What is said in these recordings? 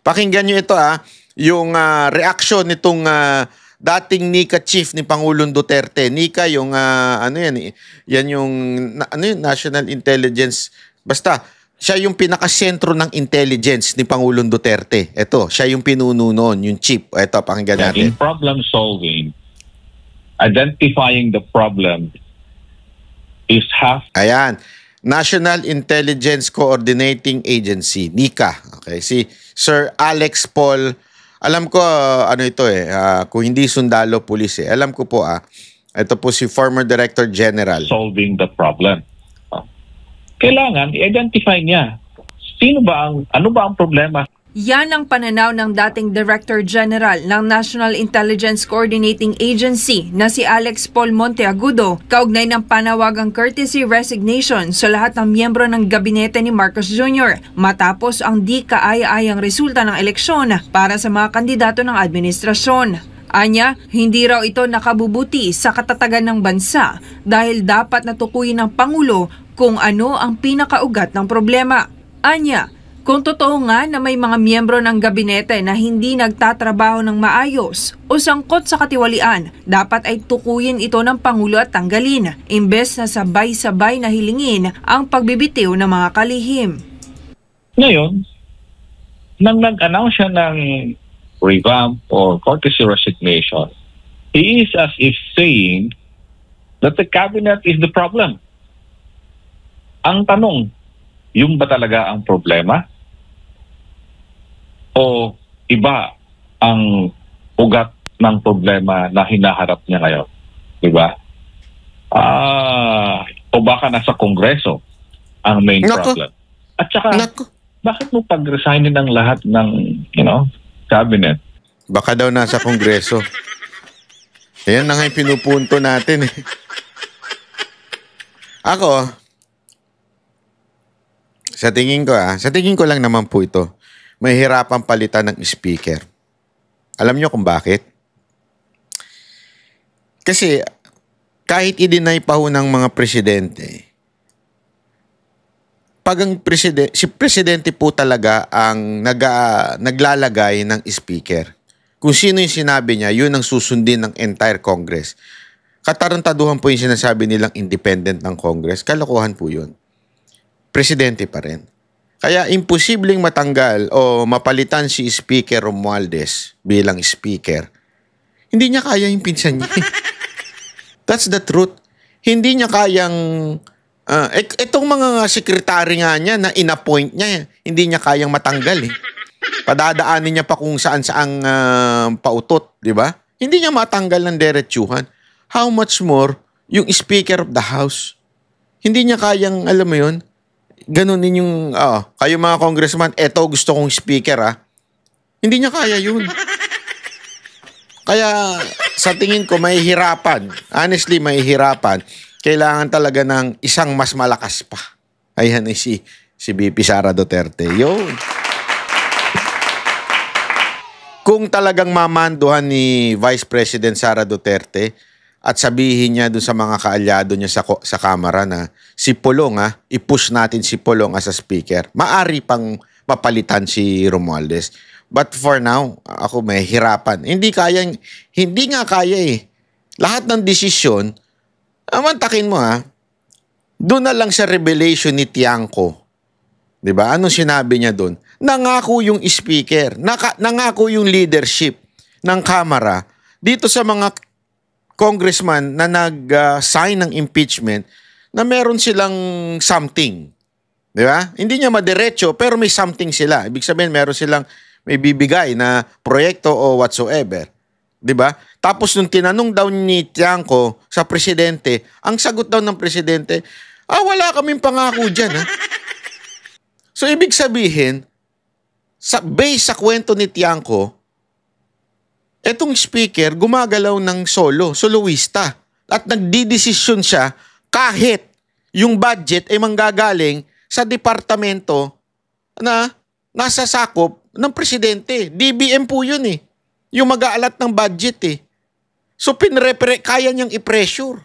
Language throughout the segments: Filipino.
Pakinggan nyo ito yung reaction nitong dating NICA chief ni Pangulong Duterte. NICA yung ano yan yung ano yun, National Intelligence. Basta siya yung pinakasentro ng intelligence ni Pangulong Duterte. Ito, siya yung pinuno noon, yung chief. Ito, pakinggan natin. In problem solving, identifying the problem is half. Ayan. National Intelligence Coordinating Agency, NICA. Okay, si Sir Alex Paul. Alam ko ano ito kung hindi sundalo, pulis Alam ko po ito po si former Director General. Solving the problem. Kailangan i-identify niya ano ba ang problema. Yan ang pananaw ng dating Director General ng National Intelligence Coordinating Agency na si Alex Paul Monteagudo kaugnay ng panawagang courtesy resignation sa lahat ng miyembro ng gabinete ni Marcos Jr. matapos ang di kaaya-ayang resulta ng eleksyon para sa mga kandidato ng administrasyon. Anya, hindi raw ito nakabubuti sa katatagan ng bansa dahil dapat natukuyin ng Pangulo kung ano ang pinakaugat ng problema. Anya, kung totoo nga na may mga miyembro ng gabinete na hindi nagtatrabaho ng maayos o sangkot sa katiwalian, dapat ay tukuyin ito ng Pangulo at tanggalin, imbes na sabay-sabay na hilingin ang pagbibitiw ng mga kalihim. Ngayon, nang nag-announce siya ng revamp or courtesy resignation, he is as if saying that the cabinet is the problem. Ang tanong, yung ba talaga ang problema? O iba ang ugat ng problema na hinaharap niya ngayon? Diba? O baka nasa Kongreso ang main problem. At saka, bakit mo pag-resignin ng lahat ng, cabinet? Baka daw nasa Kongreso. Ayan na nga yung pinupunto natin Ako, sa tingin ko lang naman po ito, may hirapang palitan ng speaker. Alam nyo kung bakit? Kasi kahit i-deny pa ho ng mga presidente, pag ang si presidente po talaga ang naglalagay ng speaker. Kung sino yung sinabi niya, yun ang susundin ng entire Congress. Katarantaduhan po yung sinasabi nilang independent ng Congress. Kalokohan po yun. Presidente pa rin. Kaya imposibleng matanggal o mapalitan si Speaker Romualdez bilang speaker. Hindi niya kaya yung pinsan niya. That's the truth. Hindi niya kayang itong mga sekretary nga niya na in-appoint niya, hindi niya kayang matanggal Padadaanin niya pa kung saan-saang pautot, di ba? Hindi niya matanggal ng diretsuhan. How much more yung Speaker of the House? Hindi niya kayang, alam mo yun, ganunin yung, kayo mga congressman, eto gusto kong speaker Hindi niya kaya yun. Kaya sa tingin ko, mahihirapan. Honestly, mahihirapan. Kailangan talaga ng isang mas malakas pa. Ayan si VP Sara Duterte. Yun. Kung talagang mamanduhan ni Vice President Sara Duterte at sabihin niya dun sa mga kaalyado niya sa Kamara na si Pulong i-push natin si Pulong as a speaker, maari pang mapalitan si Romualdez. But for now, ako may hirapan. Hindi nga kaya Lahat ng desisyon, mantakin mo doon na lang sa revelation ni Tiangco. Diba? Anong sinabi niya doon? Nangako yung speaker, nangako yung leadership ng Kamara dito sa mga congressman na nag-sign ng impeachment na meron silang something. Di ba? Hindi niya madiretso pero may something sila. Ibig sabihin meron silang may bibigay na proyekto o whatsoever. Di ba? Tapos nung tinanong daw ni Tiangco sa presidente, ang sagot daw ng presidente, wala kaming pangako dyan So ibig sabihin, based sa kwento ni Tiangco, etong speaker gumagalaw ng soloista. At nagdidesisyon siya kahit yung budget ay manggagaling sa departamento na nasa sakop ng presidente. DBM po yun yung mag-aalat ng budget So kaya niyang i-pressure.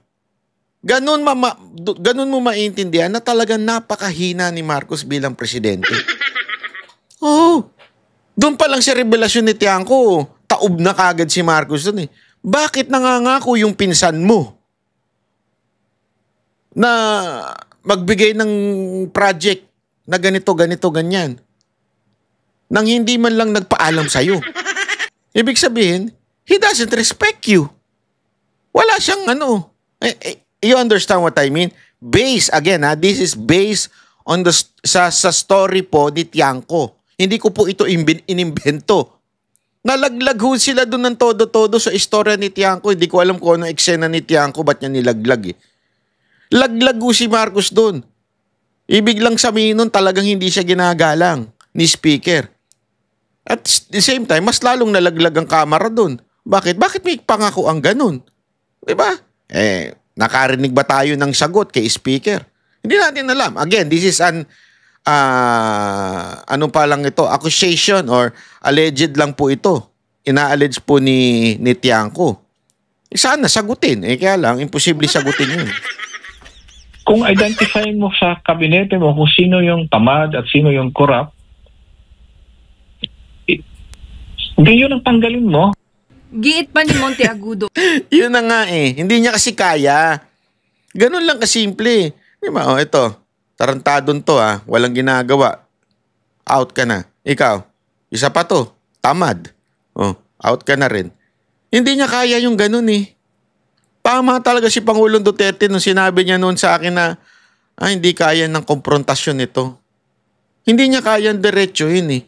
Ganun mo maintindihan na talagang napakahina ni Marcos bilang presidente. Doon pa lang sa revelasyon ni Tiangco, taob na kagad si Marcos doon eh. Bakit nangangako yung pinsan mo na magbigay ng project na ganito, ganyan, nang hindi man lang nagpaalam sa'yo? Ibig sabihin, he doesn't respect you. Wala siyang you understand what I mean? This is based on sa story po ni Tiangco. Hindi ko po ito inimbento. Nalaglag ho sila doon ng todo-todo sa istorya ni Tiangco. Hindi ko alam kung ano eksena ni Tiangco, ba't niya nilaglag eh. Laglag ho si Marcos doon. Ibig lang sabihin nun, talagang hindi siya ginagalang ni speaker. At the same time, mas lalong nalaglag ang kamera doon. Bakit? Bakit may pangako ang ganun? Diba? Nakarinig ba tayo ng sagot kay speaker? Hindi natin alam. Again, this is an accusation or alleged lang po ito. Ina-allege po ni Tiangco. Sana sagutin. Kaya lang, imposible sagutin yun. Kung identify mo sa kabinete mo kung sino yung tamad at sino yung corrupt, hindi yun ang tanggalin mo. Giit pa ni Monteagudo. Yun na nga eh. Hindi niya kasi kaya. Ganun lang kasimple. Di ba? Ito. Tarantadon to walang ginagawa. Out ka na. Ikaw, isa pa to, tamad. Out ka na rin. Hindi niya kaya yung ganun eh. Tama talaga si Pangulong Duterte nung sinabi niya noon sa akin na hindi kaya ng konfrontasyon nito. Hindi niya kaya ang diretsuhin eh.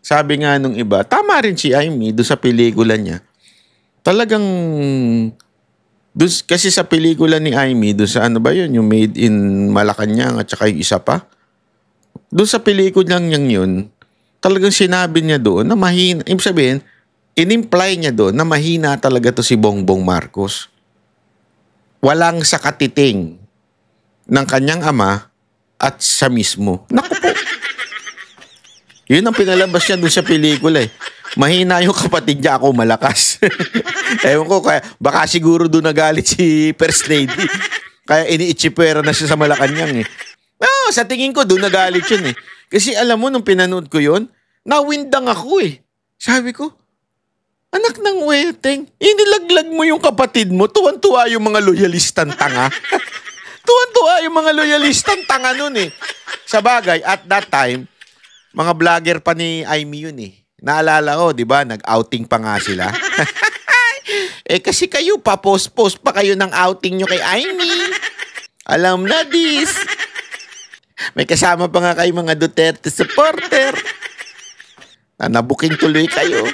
Sabi nga nung iba, tama rin si Amy doon sa pelikula niya. Talagang kasi sa pelikula ni Amy, doon sa yung Made in Malacanang at saka yung isa pa. Doon sa pelikula niyang yun, talagang sinabi niya doon na mahina. Ibig sabihin, in-imply niya doon na mahina talaga to si Bongbong Marcos. Walang sakatiting ng kanyang ama at sa mismo. Naku po. Yun ang pinalabas niya doon sa pelikula eh. Mahina yung kapatid niya, ako malakas. Ewan ko, baka siguro doon nagalit si First Lady. Kaya iniitsipera na siya sa Malacanang eh. No, sa tingin ko doon nagalit yun eh. Kasi alam mo, nung pinanood ko yun, nawindang ako eh. Sabi ko, anak ng weteng, inilaglag mo yung kapatid mo, tuwan-tuwa yung mga loyalistang tanga. Tuwan-tuwa yung mga loyalistang tanga nun eh. Sa bagay, at that time, mga vlogger pa ni Amy yun eh. Naalala ko, di ba? Nag-outing pa nga sila. Kasi kayo, pa-post-post pa kayo ng outing nyo kay Amy. Alam na this. May kasama pa nga kayo mga Duterte supporter. Nabuking tuloy kayo.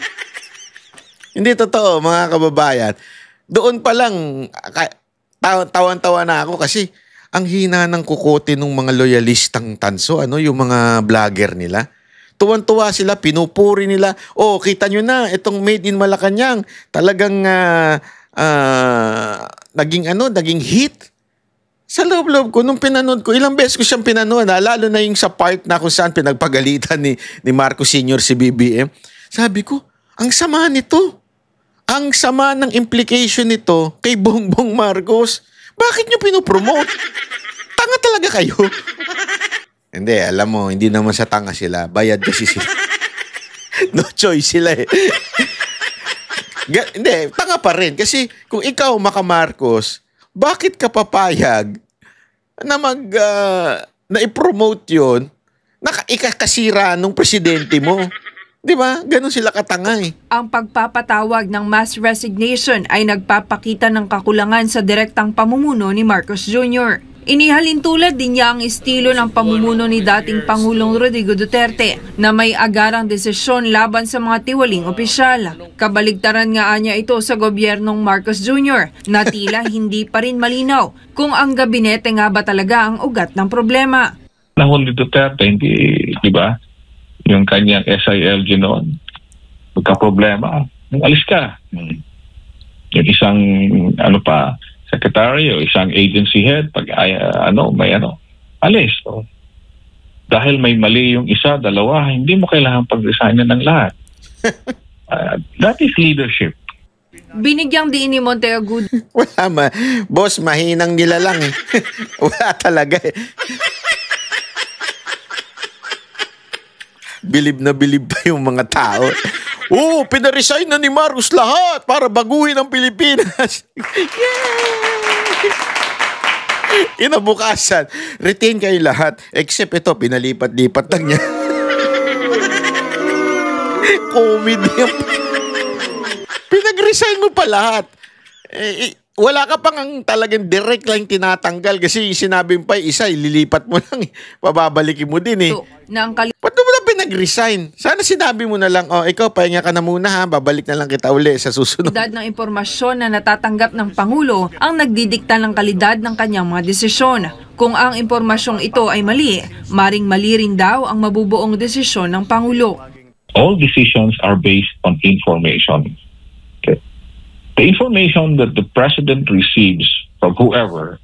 Hindi totoo, mga kababayan. Doon pa lang, tawan-tawa na ako kasi ang hina ng kukote ng mga loyalistang tanso, yung mga vlogger nila. Tuwan-tuwa sila, pinupuri nila. Kita nyo na, itong Made in Malacanang, talagang naging hit. Sa loob-loob ko, nung pinanood ko, ilang beses ko siyang pinanood, lalo na yung sa part na kung saan pinagpagalitan ni Marcos Sr. si BBM. Sabi ko, ang sama nito. Ang sama ng implication nito kay Bongbong Marcos. Bakit nyo pinopromote? Tanga talaga kayo. Hindi, alam mo, hindi naman sa tanga sila. Bayad kasi sila. No choice sila eh. Hindi, tanga pa rin. Kasi kung ikaw, Maka Marcos, bakit ka papayag na na i-promote yun na ikakasira nung presidente mo? Di ba? Ganun sila katanga eh. Ang pagpapatawag ng mass resignation ay nagpapakita ng kakulangan sa direktang pamumuno ni Marcos Jr. Inihalin tulad din niya ang estilo ng pamumuno ni dating Pangulong Rodrigo Duterte na may agarang desisyon laban sa mga tiwaling opisyal. Kabaligtaran nga niya ito sa gobyernong Marcos Jr. na tila hindi pa rin malinaw kung ang gabinete nga ba talaga ang ugat ng problema. Nahon ni Duterte, hindi, di ba? Yung kanyang SILG noon, magka-problema. Alis ka. Yung isang, secretary o isang agency head, alis. So, dahil may mali yung isa, dalawa, hindi mo kailangan pag-resignan ng lahat. That is leadership. Binigyang diin ni Monteagudo. Wala boss, mahinang nila lang eh. Wala talaga eh. bilib na bilib pa yung mga tao. Oo, pinaresign na ni Marcos lahat para baguhin ang Pilipinas. Yay! Inabukasan, retain kayo lahat. Except ito, pinalipat-lipat lang niya. Comedy yung... Pinag-resign mo pa lahat. Wala ka pang ang talagang direct lang tinatanggal kasi sinabing pa isa, ililipat mo lang, pababalikin mo din eh. So, na ang Ba't mo na pinag-resign? Sana sinabi mo na lang, ikaw, pahinga ka na muna ha, babalik na lang kita uli sa susunod. kalidad ng impormasyon na natatanggap ng Pangulo ang nagdidikta ng kalidad ng kanyang mga desisyon. Kung ang impormasyong ito ay mali, maring mali rin daw ang mabubuong desisyon ng Pangulo. All decisions are based on information. Okay. The information that the president receives from whoever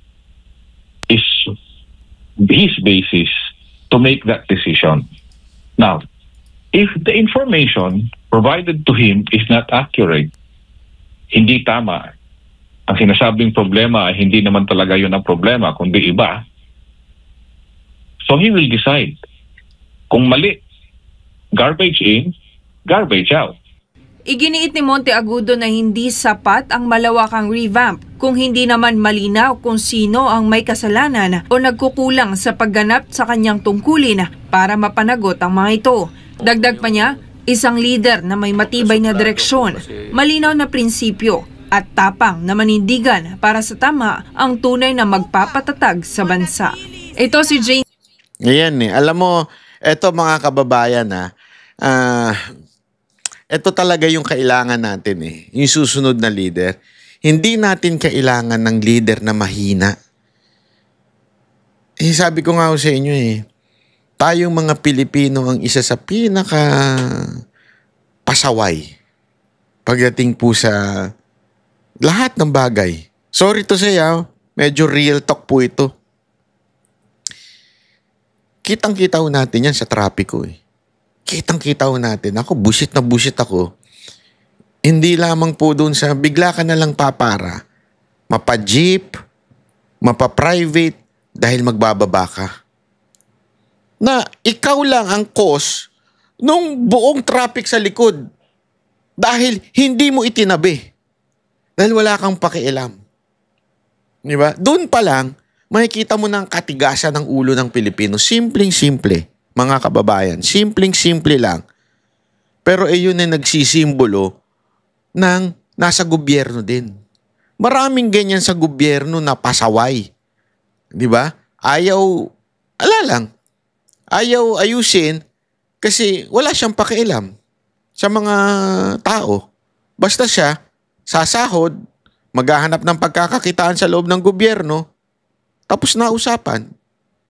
is his basis to make that decision. Now, if the information provided to him is not accurate, hindi tama, ang sinasabing problema ay hindi naman talaga yun ang problema, kundi iba, so he will decide. Kung mali, garbage in, garbage out. Iginiit ni Monteagudo na hindi sapat ang malawakang revamp kung hindi naman malinaw kung sino ang may kasalanan o nagkukulang sa pagganap sa kanyang tungkulin para mapanagot ang mga ito. Dagdag pa niya, isang leader na may matibay na direksyon, malinaw na prinsipyo at tapang na manindigan para sa tama ang tunay na magpapatatag sa bansa. Ito si Jane. Ayan alam mo, eto mga kababayan ito talaga yung kailangan natin yung susunod na leader. Hindi natin kailangan ng leader na mahina. Sabi ko nga sa inyo tayong mga Pilipino ang isa sa pinaka pasaway pagdating po sa lahat ng bagay. Sorry to say, medyo real talk po ito. Kitang-kita ho natin yan sa trapiko Kitang-kita ho natin. Ako, busit na busit ako. Hindi lamang po doon sa bigla ka na lang papara. Mapa-jeep, mapa-private, dahil magbababa ka. Na ikaw lang ang cause nung buong traffic sa likod. Dahil hindi mo itinabi. Dahil wala kang pakialam. Di ba? Doon pa lang, makikita mo ng katigasan ng ulo ng Pilipino. Simpleng-simple. Mga kababayan, simpleng-simple lang. Pero yun ay nagsisimbolo ng nasa gobyerno din. Maraming ganyan sa gobyerno na pasaway. Di ba? Ayaw ayusin kasi wala siyang pakialam sa mga tao. Basta siya, sasahod, maghahanap ng pagkakakitaan sa loob ng gobyerno, tapos na usapan.